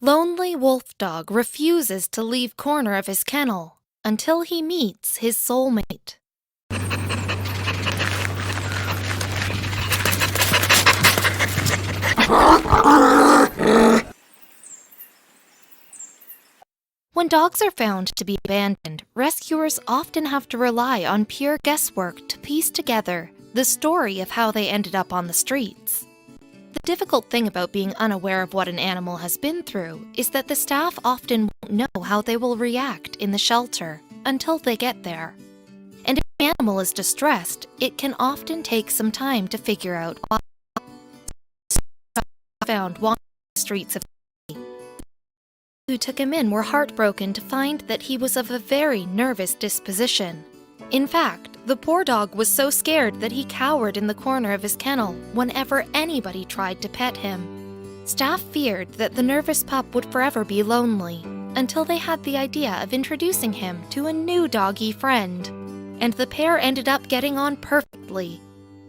Lonely wolf dog refuses to leave corner of his kennel until he meets his soulmate. When dogs are found to be abandoned, rescuers often have to rely on pure guesswork to piece together the story of how they ended up on the streets. The difficult thing about being unaware of what an animal has been through is that the staff often won't know how they will react in the shelter until they get there. And if the animal is distressed, it can often take some time to figure out why found wandering the streets of who took him in were heartbroken to find that he was of a very nervous disposition. In fact, the poor dog was so scared that he cowered in the corner of his kennel whenever anybody tried to pet him. Staff feared that the nervous pup would forever be lonely until they had the idea of introducing him to a new doggy friend. And the pair ended up getting on perfectly.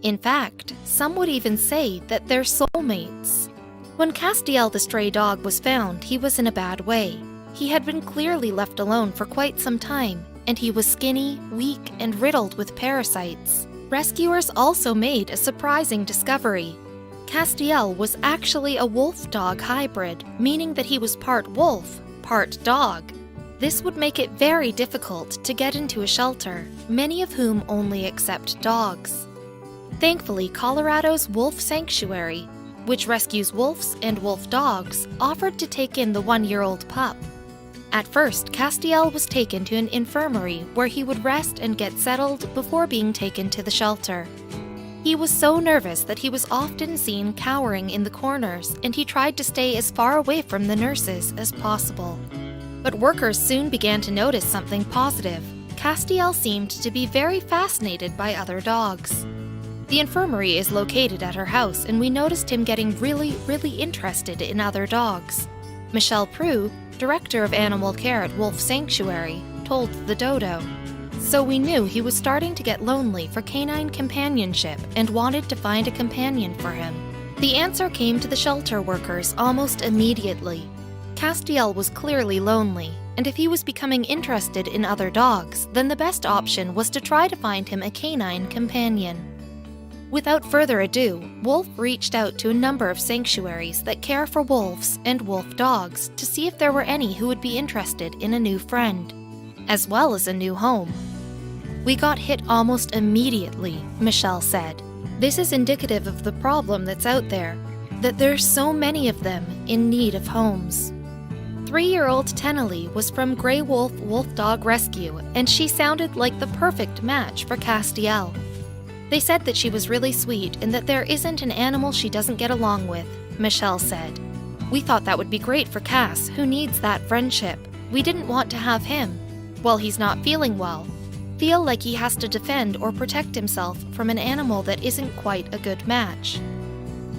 In fact, some would even say that they're soulmates. When Castiel the stray dog was found, he was in a bad way. He had been clearly left alone for quite some time, and he was skinny, weak, and riddled with parasites. Rescuers also made a surprising discovery. Castiel was actually a wolf-dog hybrid, meaning that he was part wolf, part dog. This would make it very difficult to get into a shelter, many of whom only accept dogs. Thankfully, Colorado's Wolf Sanctuary, which rescues wolves and wolf dogs, offered to take in the 1-year-old pup. At first, Castiel was taken to an infirmary where he would rest and get settled before being taken to the shelter. He was so nervous that he was often seen cowering in the corners, and he tried to stay as far away from the nurses as possible. But workers soon began to notice something positive. Castiel seemed to be very fascinated by other dogs. The infirmary is located at her house, and we noticed him getting really interested in other dogs. Michelle Prue, director of animal care at Wolf Sanctuary, told the dodo. So we knew he was starting to get lonely for canine companionship and wanted to find a companion for him. The answer came to the shelter workers almost immediately. Castiel was clearly lonely, and if he was becoming interested in other dogs, then the best option was to try to find him a canine companion. Without further ado, Wolf reached out to a number of sanctuaries that care for wolves and wolf dogs to see if there were any who would be interested in a new friend, as well as a new home. We got hit almost immediately, Michelle said. This is indicative of the problem that's out there, that there's so many of them in need of homes. 3-year-old Kennel was from Grey Wolf Wolf Dog Rescue, and she sounded like the perfect match for Castiel. They said that she was really sweet and that there isn't an animal she doesn't get along with, Michelle said. We thought that would be great for Cass, who needs that friendship. We didn't want to have him, while he's not feeling well, feel like he has to defend or protect himself from an animal that isn't quite a good match.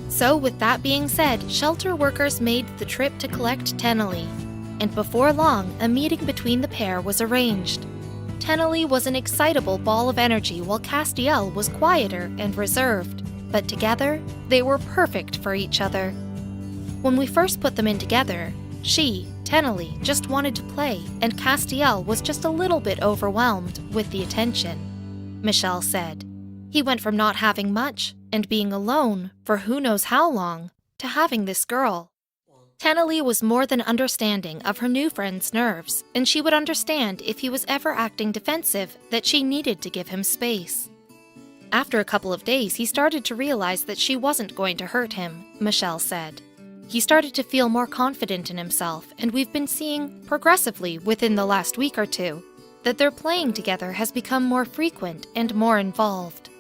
So with that being said, shelter workers made the trip to collect Kennel, and before long, a meeting between the pair was arranged. Kennel was an excitable ball of energy while Castiel was quieter and reserved, but together, they were perfect for each other. When we first put them in together, Kennel, just wanted to play, and Castiel was just a little bit overwhelmed with the attention, Michelle said. He went from not having much and being alone for who knows how long to having this girl. Kennel was more than understanding of her new friend's nerves, and she would understand if he was ever acting defensive that she needed to give him space. After a couple of days, he started to realize that she wasn't going to hurt him, Michelle said. He started to feel more confident in himself, and we've been seeing, progressively within the last week or two, that their playing together has become more frequent and more involved.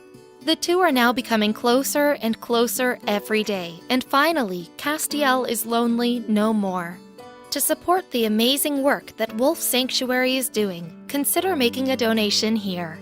The two are now becoming closer and closer every day, and finally, Castiel is lonely no more. To support the amazing work that Wolf Sanctuary is doing, consider making a donation here.